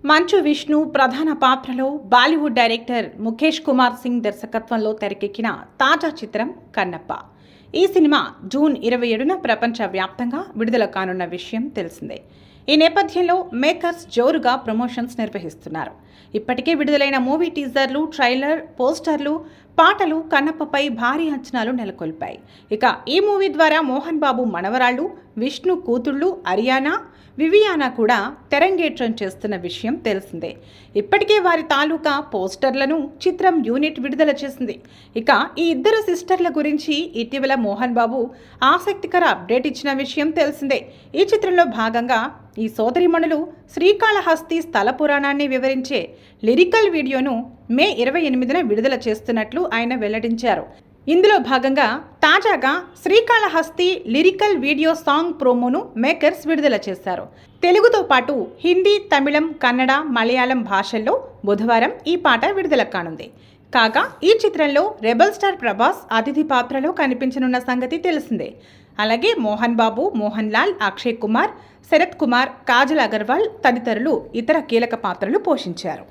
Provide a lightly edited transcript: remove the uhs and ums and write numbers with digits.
మంచు విష్ణు ప్రధాన పాత్రలో బాలీవుడ్ డైరెక్టర్ ముఖేష్ కుమార్ సింగ్ దర్శకత్వంలో తెరకెక్కిన తాజా చిత్రం కన్నప్ప. ఈ సినిమా జూన్ 27న ప్రపంచవ్యాప్తంగా విడుదల కానున్న విషయం తెలిసిందే. ఈ నేపథ్యంలో మేకర్స్ జోరుగా ప్రమోషన్స్ నిర్వహిస్తున్నారు. ఇప్పటికే విడుదలైన మూవీ టీజర్లు, ట్రైలర్, పోస్టర్లు, పాటలు కన్నప్పపై భారీ అంచనాలు నెలకొల్పాయి. ఇక ఈ మూవీ ద్వారా మోహన్ బాబు మనవరాళ్లు, విష్ణు కూతుళ్లు అరియానా, వివియానా కూడా తెరంగేట్రం చేస్తున్న విషయం తెలిసిందే. ఇప్పటికే వారి తాలూకా పోస్టర్లను చిత్రం యూనిట్ విడుదల చేసింది. ఇక ఈ ఇద్దరు సిస్టర్ల గురించి ఇటీవల మోహన్ బాబు ఆసక్తికర అప్డేట్ ఇచ్చిన విషయం తెలిసిందే. ఈ చిత్రంలో భాగంగా ఈ సోదరిమణులు శ్రీకాళహస్తి స్థల పురాణాన్ని వివరించే లిరికల్ వీడియోను మే 28న విడుదల చేస్తున్నట్లు ఆయన వెల్లడించారు. ఇందులో భాగంగా తాజాగా శ్రీకాళహస్తి లిరికల్ వీడియో సాంగ్ ప్రోమోను మేకర్స్ విడుదల చేశారు. తెలుగుతో పాటు హిందీ, తమిళం, కన్నడ, మలయాళం భాషల్లో బుధవారం ఈ పాట విడుదల కానుంది. కాగా ఈ చిత్రంలో రెబల్ స్టార్ ప్రభాస్ అతిథి పాత్రలో కనిపించనున్న సంగతి తెలిసిందే. అలాగే మోహన్ బాబు, మోహన్ లాల్, అక్షయ్ కుమార్, శరత్ కుమార్, కాజల్ అగర్వాల్ తదితరులు ఇతర కీలక పాత్రలు పోషించారు.